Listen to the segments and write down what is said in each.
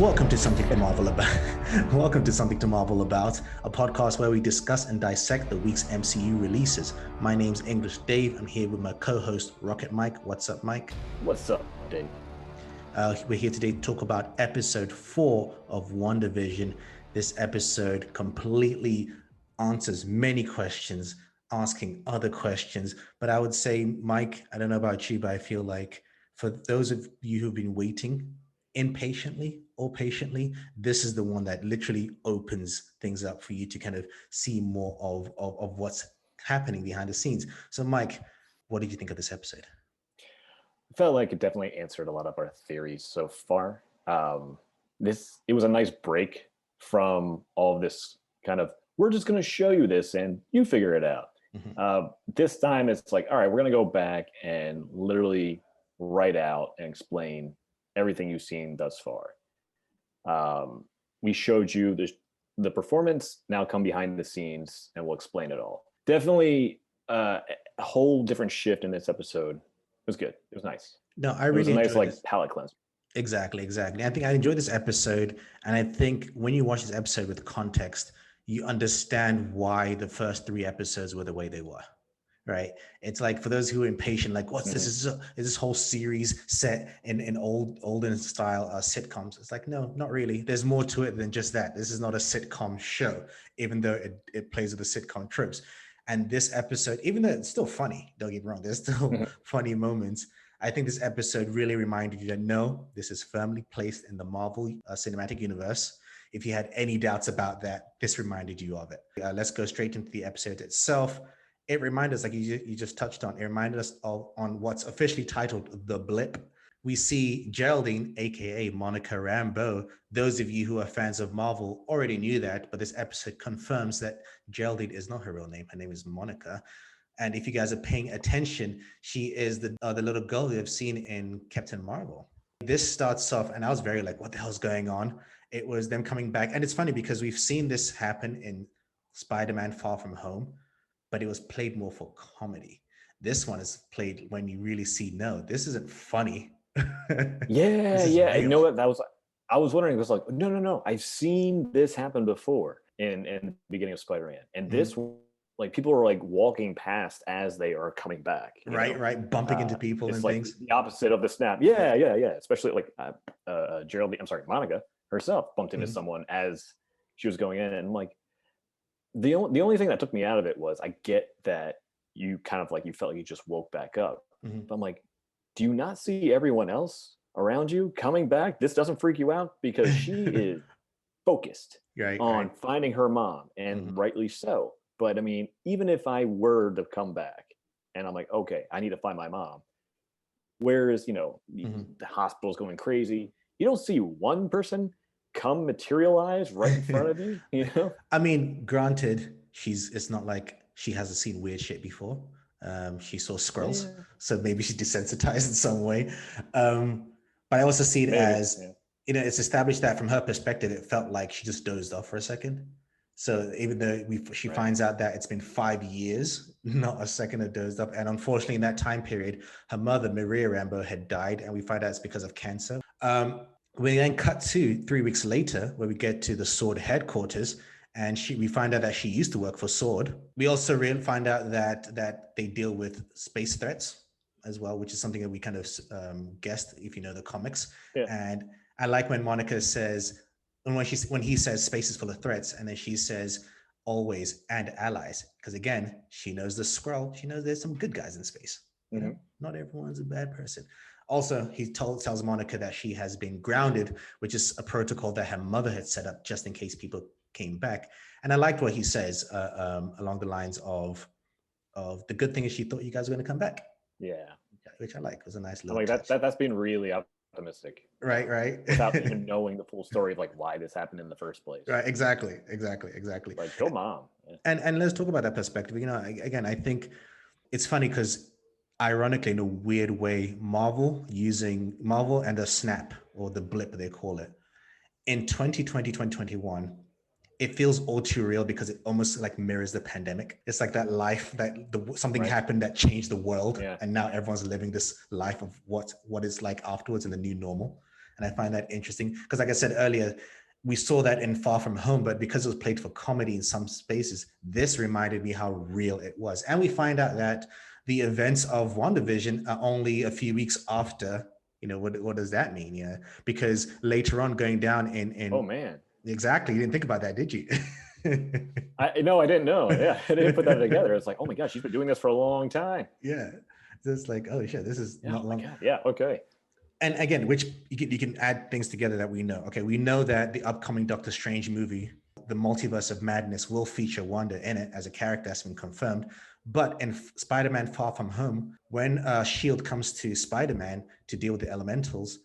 Welcome to Something to Marvel About. Welcome to Something to Marvel About, a podcast where we discuss and dissect the week's MCU releases. My name's English Dave. I'm here with my co-host Rocket Mike. What's up, Mike? What's up, Dave? We're here today to talk about episode 4 of WandaVision. This episode completely answers many questions, asking other questions. But I would say, Mike, I don't know about you, but I feel like for those of you who've been waiting impatiently or patiently, this is the one that literally opens things up for you to kind of see more of what's happening behind the scenes. So, Mike, what did you think of this episode? I felt like it definitely answered a lot of our theories so far. It was a nice break from all of this kind of, we're just going to show you this and you figure it out. Mm-hmm. This time it's like, all right, we're going to go back and literally write out and explain everything you've seen thus far. We showed you the performance, now come behind the scenes and we'll explain it all. Definitely a whole different shift in this episode. It was good. It was nice. No, I really enjoyed it. Nice palate cleanser. Exactly. I think I enjoyed this episode. And I think when you watch this episode with context, you understand why the first 3 episodes were the way they were. Right. It's like, for those who are impatient, like, what's this? Is this whole series set in olden style sitcoms? It's like, no, not really. There's more to it than just that. This is not a sitcom show, even though it plays with the sitcom tropes. And this episode, even though it's still funny, don't get me wrong, there's still funny moments. I think this episode really reminded you that no, this is firmly placed in the Marvel Cinematic Universe. If you had any doubts about that, this reminded you of it. Let's go straight into the episode itself. It reminded us, like you just touched on, it reminded us on what's officially titled The Blip. We see Geraldine, aka Monica Rambeau. Those of you who are fans of Marvel already knew that, but this episode confirms that Geraldine is not her real name. Her name is Monica. And if you guys are paying attention, she is the little girl you have seen in Captain Marvel. This starts off, and I was very like, what the hell's going on? It was them coming back. And it's funny because we've seen this happen in Spider-Man Far From Home, but it was played more for comedy. This one is played when you really see, no, this isn't funny. Yeah. You know what? I was wondering, it was like, no. I've seen this happen before in the beginning of Spider-Man. And this, like, people are like walking past as they are coming back. Right. Bumping into people and like things. The opposite of the snap. Yeah. Especially like Monica herself bumped into someone as she was going in. And like, the only thing that took me out of it was, I get that you kind of like, you felt like you just woke back up. But I'm like, do you not see everyone else around you coming back? This doesn't freak you out? Because she is focused on finding her mom, and rightly so. But I mean, even if I were to come back and I'm like, okay, I need to find my mom, whereas, the hospital's going crazy, you don't see one person come materialize right in front of you, I mean, granted, it's not like she hasn't seen weird shit before. She saw Skrulls, so maybe she's desensitized in some way. But I also see it as, it's established that from her perspective, it felt like she just dozed off for a second. So even though she finds out that it's been 5 years, not a second of dozed up. And unfortunately, in that time period, her mother, Maria Rambeau, had died, and we find out it's because of cancer. We then cut to 3 weeks later, where we get to the Sword headquarters, and we find out that she used to work for Sword. We also find out that they deal with space threats as well, which is something that we kind of guessed if you know the comics. Yeah. And I like when Monica says, when he says space is full of threats, and then she says always and allies, because again, she knows the Skrull. She knows there's some good guys in space. You know, not everyone's a bad person. Also, he tells Monica that she has been grounded, which is a protocol that her mother had set up just in case people came back. And I liked what he says along the lines of the good thing is she thought you guys were going to come back. Yeah. Which I like. It was a nice little touch. That's been really optimistic. Right. Without even knowing the full story of like why this happened in the first place. Right. Exactly. Like, go mom. Yeah. And let's talk about that perspective. Again, I think it's funny because, ironically, in a weird way, Marvel and the snap, or the blip they call it, in 2020, 2021, it feels all too real because it almost like mirrors the pandemic. It's like that life that something happened that changed the world, and now everyone's living this life of what is like afterwards in the new normal. And I find that interesting because, like I said earlier, we saw that in Far From Home, but because it was played for comedy in some spaces, this reminded me how real it was. And we find out that the events of WandaVision are only a few weeks after. What does that mean? Because later on, going down Oh in man, exactly, you didn't think about that, did you? I didn't know. Yeah, I didn't put that together. It's like, oh my gosh, she's been doing this for a long time. Yeah, it's like, oh shit, this is Yeah, not oh my long. God. Yeah, okay. And again, which you can add things together that we know. Okay, we know that the upcoming Doctor Strange movie, the Multiverse of Madness, will feature Wanda in it as a character that's been confirmed. But in Spider-Man Far From Home, when Shield comes to Spider-Man to deal with the elementals,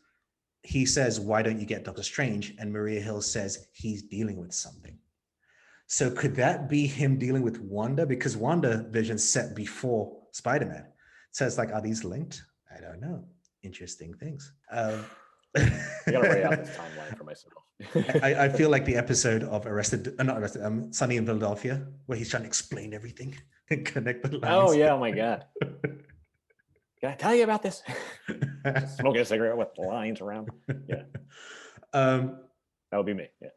he says, "Why don't you get Doctor Strange?" And Maria Hill says he's dealing with something. So could that be him dealing with Wanda? Because WandaVision's set before Spider-Man. So it's like, are these linked? I don't know. Interesting things. I gotta write out this timeline for myself. I feel like the episode of not Arrested, Sunny in Philadelphia, where he's trying to explain everything and connect the lines. Oh yeah, oh my God. Can I tell you about this? Just smoking a cigarette with lines around. Yeah. That would be me. Yeah.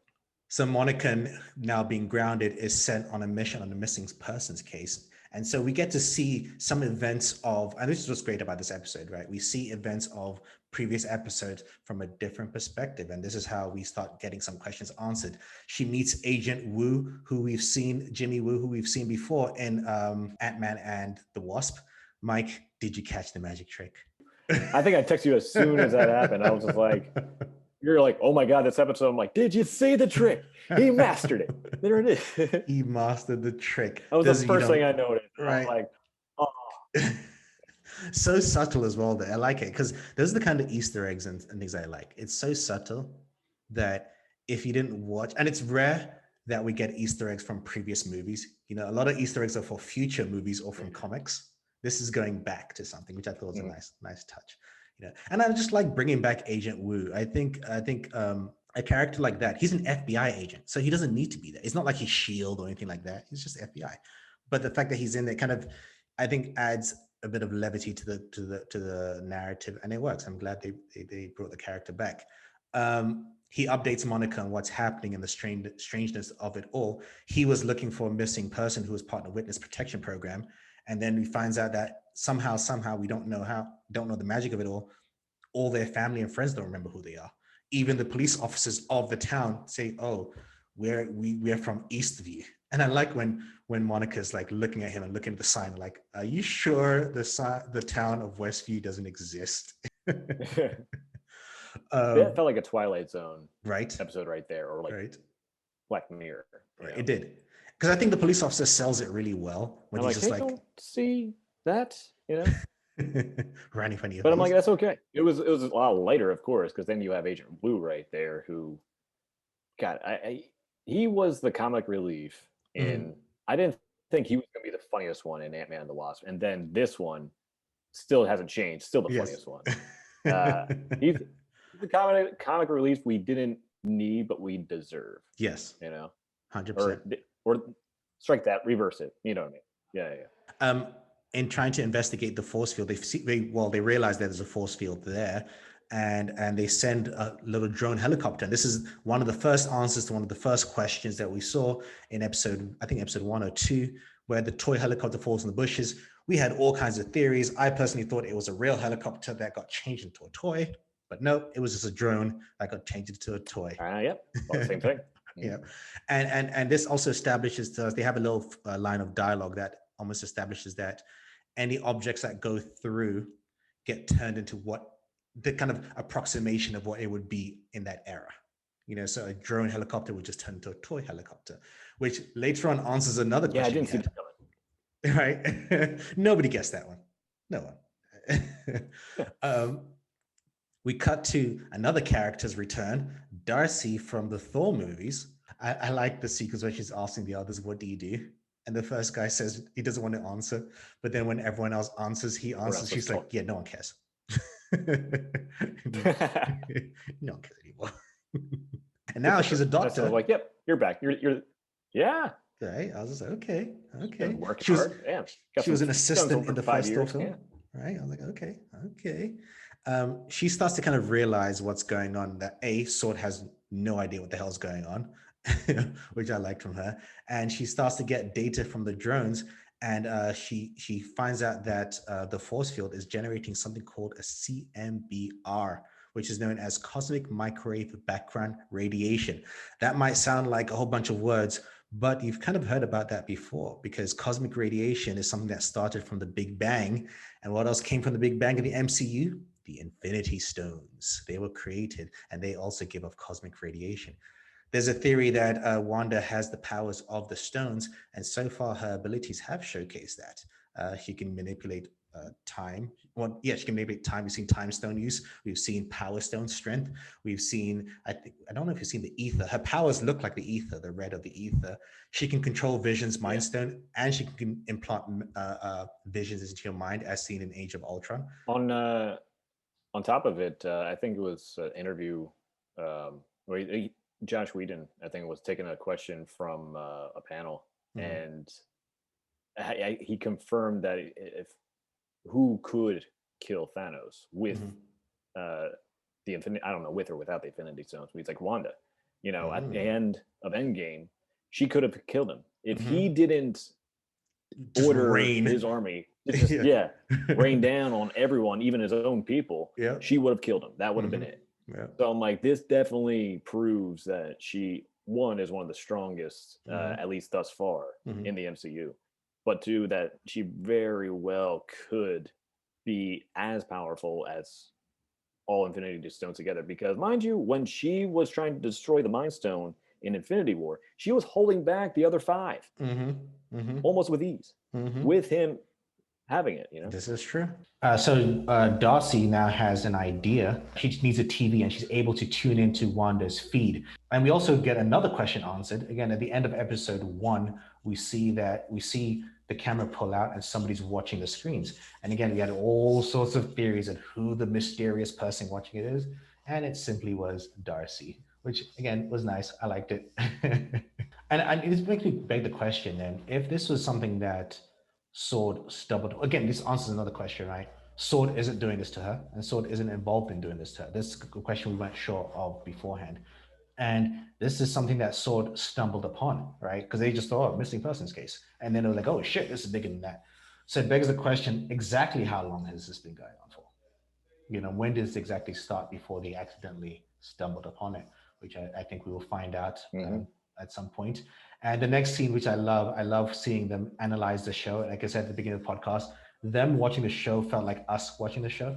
So Monica, now being grounded, is sent on a mission on the missing persons case. And so we get to see some events of, and this is what's great about this episode, right? We see events of previous episodes from a different perspective. And this is how we start getting some questions answered. She meets Agent Wu, Jimmy Woo, who we've seen before in Ant-Man and the Wasp. Mike, did you catch the magic trick? I think I texted you as soon as that happened. I was just like, you're like, oh my God, this episode. I'm like, did you see the trick? He mastered it. There it is. He mastered the trick. That was the first thing I noticed. Right. I was like, oh. So subtle as well. That I like it because those are the kind of Easter eggs and things I like. It's so subtle that if you didn't watch, and it's rare that we get Easter eggs from previous movies. A lot of Easter eggs are for future movies or from comics. This is going back to something, which I thought was a nice touch. And I just like bringing back Agent Wu. I think a character like that, he's an FBI agent, so he doesn't need to be there. It's not like he's SHIELD or anything like that. He's just FBI. But the fact that he's in there kind of, I think, adds a bit of levity to the narrative, and it works. I'm glad they brought the character back. He updates Monica on what's happening and the strangeness of it all. He was looking for a missing person who was part of the Witness Protection Program. And then we finds out that somehow we don't know the magic of it all their family and friends don't remember who they are. Even the police officers of the town say, "Oh, we're from Eastview." And I like when Monica's like looking at him and looking at the sign, like, "Are you sure the town of Westview doesn't exist?" That felt like a Twilight Zone episode right there, or like Black Mirror. Right. It did. Because I think the police officer sells it really well when he's just like, don't see that, running funny. But I'm like, that's okay. It was a lot lighter, of course, because then you have Agent Wu right there, who, God, he was the comic relief in. I didn't think he was going to be the funniest one in Ant-Man and the Wasp, and then this one still hasn't changed. Still the funniest one. He's the comic relief we didn't need, but we deserve. Yes, 100%. Or strike that, reverse it. You know what I mean? Yeah. In trying to investigate the force field, they realize that there's a force field there, and they send a little drone helicopter. This is one of the first answers to one of the first questions that we saw in episode 1 or 2, where the toy helicopter falls in the bushes. We had all kinds of theories. I personally thought it was a real helicopter that got changed into a toy, but no, it was just a drone that got changed into a toy. Yep, well, same thing. Yeah, and this also establishes to us, they have a little line of dialogue that almost establishes that any objects that go through get turned into what the kind of approximation of what it would be in that era. So a drone helicopter would just turn into a toy helicopter, which later on answers another question. I didn't see that coming. Right? Nobody guessed that one. No one. We cut to another character's return, Darcy from the Thor movies. I like the sequence where she's asking the others, "What do you do?" And the first guy says he doesn't want to answer. But then when everyone else answers, he answers. She's like, "Yeah, no one cares." No one cares anymore. And now she's a doctor. Like, yep, you're back. You're yeah. Right. I was just like, okay. She was, she was an assistant in the first Thor film. right? I was like, okay. She starts to kind of realize what's going on. That Sword has no idea what the hell's going on, which I liked from her. And she starts to get data from the drones, and she finds out that the force field is generating something called a CMBR, which is known as cosmic microwave background radiation. That might sound like a whole bunch of words, but you've kind of heard about that before, because cosmic radiation is something that started from the Big Bang. And what else came from the Big Bang in the MCU? The Infinity Stones. They were created, and they also give off cosmic radiation. There's a theory that Wanda has the powers of the stones, and so far her abilities have showcased that. She can manipulate time. Well, yeah, she can manipulate time. We've seen time stone use. We've seen power stone strength. We've seen, I don't know if you've seen the ether. Her powers look like the ether, the red of the ether. She can control Vision's mind stone, and she can implant visions into your mind, as seen in Age of Ultron. On top of it, I think it was an interview where Josh Whedon, I think, was taking a question from a panel, and he confirmed that if who could kill Thanos with the infinite, I don't know, with or without the Infinity Stones, but he's like Wanda. You know, at the end of Endgame, she could have killed him if he didn't Just order rain. his army to just rain down on everyone, even his own people. She would have killed him. That would have been it. So I'm like, this definitely proves that she, one, is one of the strongest, at least thus far, in the MCU, but two, that she very well could be as powerful as all Infinity Stones together. Because mind you, when she was trying to destroy the Mind Stone in Infinity War, she was holding back the other five almost with ease, with him having it, you know? This is true. So Darcy now has an idea. She just needs a TV, and she's able to tune into Wanda's feed. And we also get another question answered. Again, at the end of episode 1, we see the camera pull out and somebody's watching the screens. And again, we had all sorts of theories of who the mysterious person watching it is. And it simply was Darcy, which again was nice. I liked it. and it makes me beg the question then, if this was something that Sword stumbled. Again, this answers another question, right? Sword isn't doing this to her, and Sword isn't involved in doing this to her. This is a question we weren't sure of beforehand. And this is something that Sword stumbled upon, right? Because they just thought, oh, missing persons case. And then they were like, oh shit, this is bigger than that. So it begs the question, exactly how long has this been going on for? You know, when did this exactly start before they accidentally stumbled upon it? Which I think we will find out at some point. And the next scene, which I love seeing them analyze the show. Like I said at the beginning of the podcast, them watching the show felt like us watching the show.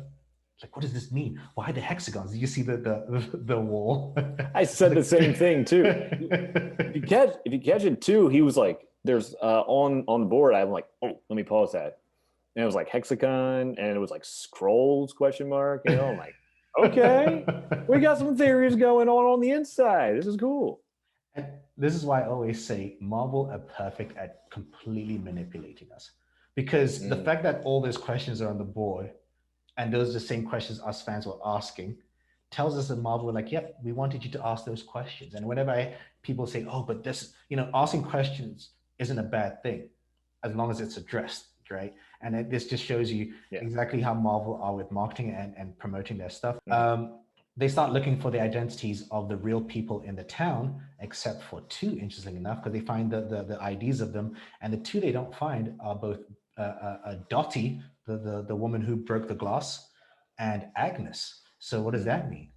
Like, what does this mean? Why the hexagons? Did you see the wall? I said the same thing too. If you catch it too, he was like, "There's on the board." I'm like, "Oh, let me pause that." And it was like hexagon, and it was like scrolls question mark. You know, I'm like, "Okay, we got some theories going on the inside. This is cool." And this is why I always say Marvel are perfect at completely manipulating us, because the fact that all those questions are on the board, and those are the same questions us fans were asking, tells us that Marvel were like, yep, we wanted you to ask those questions. And whenever people say, oh, but this, asking questions isn't a bad thing as long as it's addressed, right? And this just shows you exactly how Marvel are with marketing and promoting their stuff. They start looking for the identities of the real people in the town, except for 2, interesting enough, because they find the IDs of them. And the 2 they don't find are both Dottie, the woman who broke the glass, and Agnes. So what does that mean?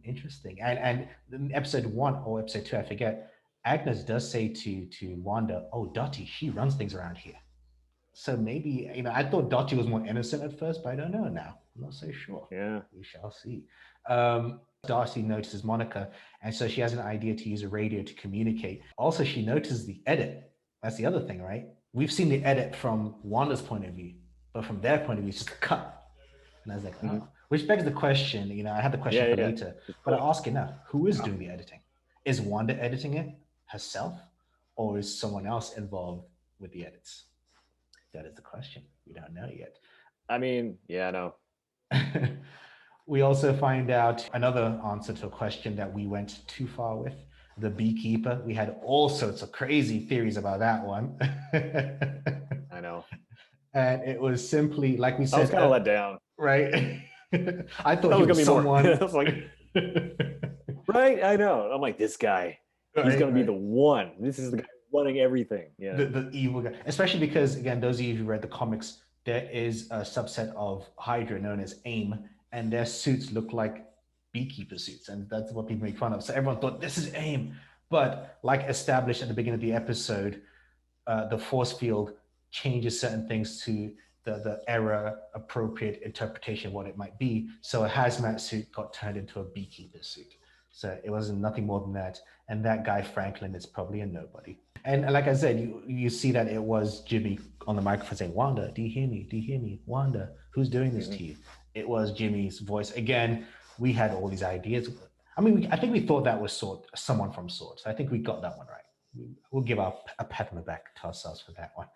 Interesting. And in episode 1 or episode 2, I forget, Agnes does say to Wanda, oh, Dottie, she runs things around here. So maybe, I thought Dottie was more innocent at first, but I don't know now. I'm not so sure. Yeah. We shall see. Darcy notices Monica, and so she has an idea to use a radio to communicate. Also, she notices the edit. That's the other thing, right? We've seen the edit from Wanda's point of view, but from their point of view, it's just a cut. And I was like, oh. Which begs the question, I had the question for later, but I ask it now. Who is doing the editing? Is Wanda editing it herself, or is someone else involved with the edits? That is the question. We don't know yet. I mean, yeah, no. We also find out another answer to a question that we went too far with. The beekeeper. We had all sorts of crazy theories about that one. I know. and it was simply like we I was said, kind of let down. right? I I thought thought he it was was gonna be more. I someone. was like, right, I know. I'm like, this guy, he's Right, gonna be right. the one. This is the guy running everything. The Yeah. the evil guy, especially because again, those of you who read the comics, there is a subset of Hydra known as AIM, and their suits look like beekeeper suits, and that's what people make fun of. So everyone thought this is AIM, but like established at the beginning of the episode, the force field changes certain things to the era appropriate interpretation of what it might be. So a hazmat suit got turned into a beekeeper suit. So it wasn't nothing more than that. And that guy Franklin is probably a nobody. And like I said, you see that it was Jimmy on the microphone saying, "Wanda, do you hear me? Do you hear me? Wanda, who's doing this to you?" It was Jimmy's voice again. We had all these ideas. I mean, I think we thought that was someone from Swords. I think we got that one right. We'll give a pat on the back to ourselves for that one.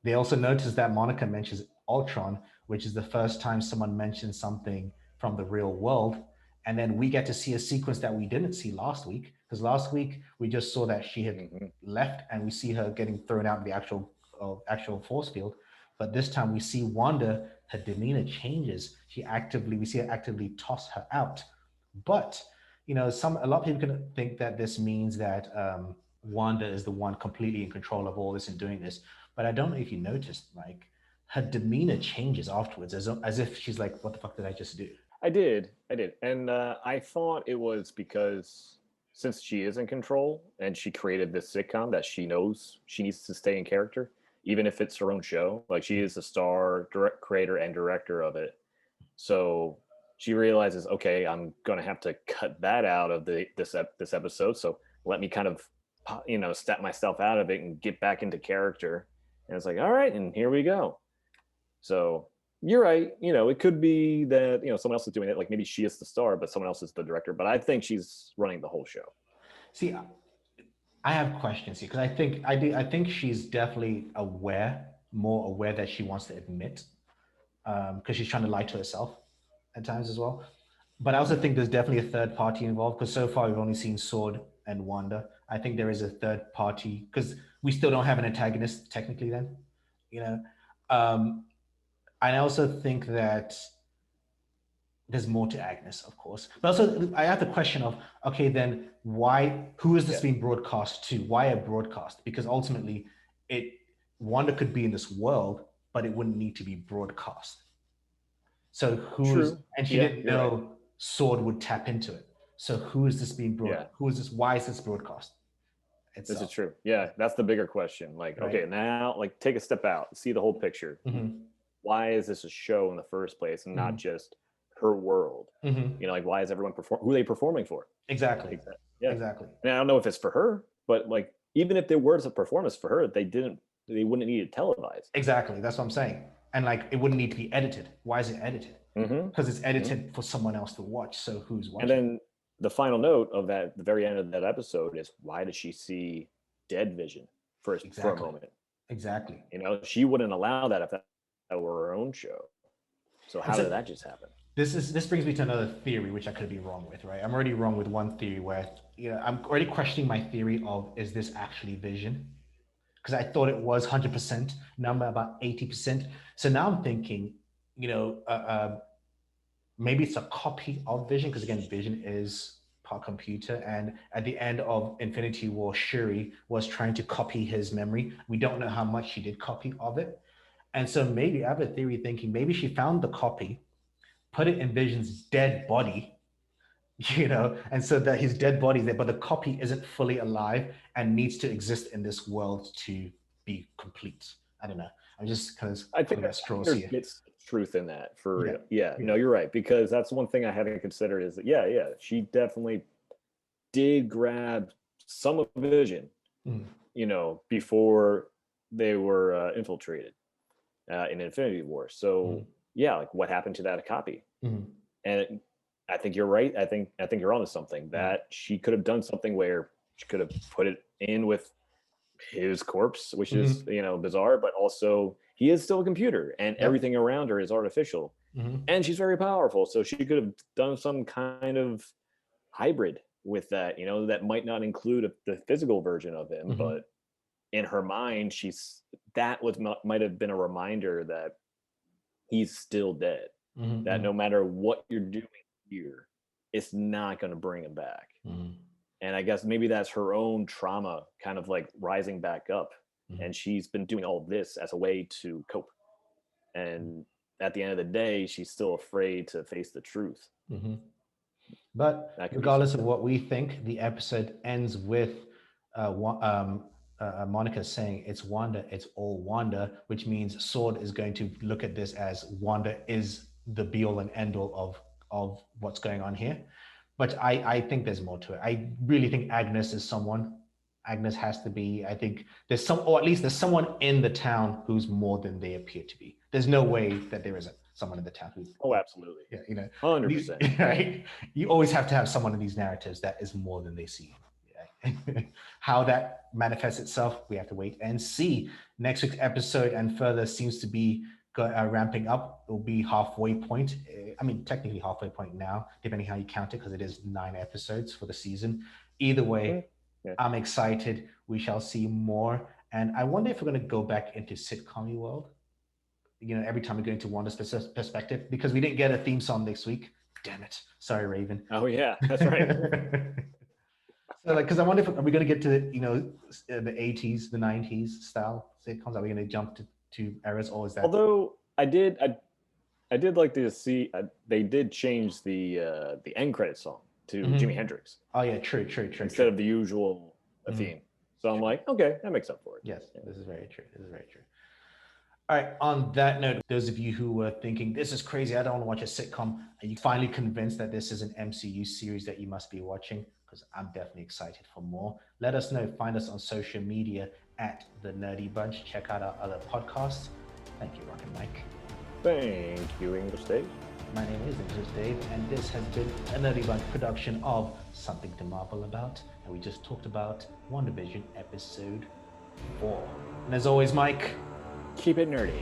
They also noticed that Monica mentions Ultron, which is the first time someone mentioned something from the real world. And then we get to see a sequence that we didn't see last week, because last week we just saw that she had left, and we see her getting thrown out of the actual force field. But this time we see Wanda, her demeanor changes. We see her actively toss her out. But a lot of people can think that this means that Wanda is the one completely in control of all this and doing this. But I don't know if you noticed, like, her demeanor changes afterwards, as if she's like, "What the fuck did I just do?" I did, and I thought it was because since she is in control and she created this sitcom that she knows she needs to stay in character, even if it's her own show. Like she is the star, creator, and director of it, so she realizes, okay, I'm gonna have to cut that out of this episode. So let me kind of step myself out of it and get back into character. And it's like, all right, and here we go. So you're right. It could be that someone else is doing it. Like maybe she is the star, but someone else is the director. But I think she's running the whole show. See, I have questions here because I think she's definitely more aware that she wants to admit, because she's trying to lie to herself at times as well. But I also think there's definitely a third party involved, because so far we've only seen Sword and Wanda. I think there is a third party because we still don't have an antagonist technically. Then, you know, um, I also think that there's more to Agnes, of course. But also, I have the question of, okay, then why? Who is this being broadcast to? Why a broadcast? Because ultimately, it Wanda could be in this world, but it wouldn't need to be broadcast. So True. and she Yeah, didn't you're right. know Sword would tap into it. So who is this being Yeah, Who is this? Why is this broadcast this is itself? true. Yeah, that's the bigger question. Like, Right. okay, now like take a step out, see the whole picture. Mm-hmm. Why is this a show in the first place and not Mm-hmm. just her world? Mm-hmm. Like why is everyone who are they performing for? Exactly. Exactly. Yeah. Exactly. And I don't know if it's for her, but like even if there was a performance for her, they wouldn't need it televised. Exactly. That's what I'm saying. And like, it wouldn't need to be edited. Why is it edited? Mm-hmm. Because it's edited for someone else to watch. So who's And watching? then the final note of that, the very end of that episode, is why did she see dead Vision for a Exactly. moment? Exactly. She wouldn't allow that if that were her own show. So how did that just happen? This brings me to another theory, which I could be wrong with, right? I'm already wrong with one theory where I'm already questioning my theory of, is this actually Vision? Because I thought it was 100%. Now I'm about 80%. So now I'm thinking, maybe it's a copy of Vision, because again, Vision is part computer, and at the end of Infinity War, Shuri was trying to copy his memory. We don't know how much she did copy of it. And so maybe I have a theory thinking maybe she found the copy, put it in Vision's dead body, and so that his dead body is there, but the copy isn't fully alive and needs to exist in this world to be complete. I don't know. I'm just kind of pulling at straws there's here. bits of truth in that for real. Yeah. No, you're right, because that's one thing I haven't considered is that she definitely did grab some of Vision, before they were infiltrated in Infinity War. So like what happened to that copy? And I think you're right. I think you're onto something, that she could have done something where she could have put it in with his corpse, which is bizarre, but also he is still a computer and everything around her is artificial, and she's very powerful, so she could have done some kind of hybrid with that, that might not include the physical version of him, but in her mind, might have been a reminder that he's still dead. Mm-hmm, That no matter what you're doing here, it's not going to bring him back. mm-hmm. And I guess maybe that's her own trauma kind of like rising back up. Mm-hmm. And she's been doing all of this as a way to cope. And at the end of the day, she's still afraid to face the truth. Mm-hmm. But regardless of what we think, the episode ends with Monica saying it's Wanda, it's all Wanda, which means Sword is going to look at this as Wanda is the be all and end all of what's going on here. But I think there's more to it. I really think Agnes is someone. Agnes has to be. I think there's some, or at least there's someone in the town who's more than they appear to be. There's no way that there isn't someone in the town who's. Oh, absolutely. Yeah, you know, 100%. Right? You always have to have someone in these narratives that is more than they seem. Yeah. How that manifests itself, we have to wait and see. Next week's episode and further seems to be ramping up. It will be halfway point. I mean, technically halfway point now, depending how you count it, because it is 9 episodes for the season. Either way, yeah. I'm excited. We shall see more. And I wonder if we're going to go back into sitcom world. You know, every time we go into Wanda's perspective, because we didn't get a theme song this week. Damn it. Sorry, Raven. Oh, yeah, that's right. So, like, because I wonder if are we going to get to, you know, the 80s, the 90s style sitcoms? Are we going to jump to eras, or is that? Although I did like to see they did change the end credit song to Jimi Hendrix. Oh yeah, true. Instead of the usual theme. So I'm like, okay, that makes up for it. Yes, yeah. This is very true. All right, on that note, those of you who were thinking, this is crazy, I don't want to watch a sitcom, are you finally convinced that this is an MCU series that you must be watching? Because I'm definitely excited for more. Let us know. Find us on social media at The Nerdy Bunch. Check out our other podcasts. Thank you, Rock and Mike. Thank you, English Dave. My name is English Dave, and this has been a Nerdy Bunch production of Something to Marvel About. And we just talked about WandaVision Episode 4. And as always, Mike, keep it nerdy.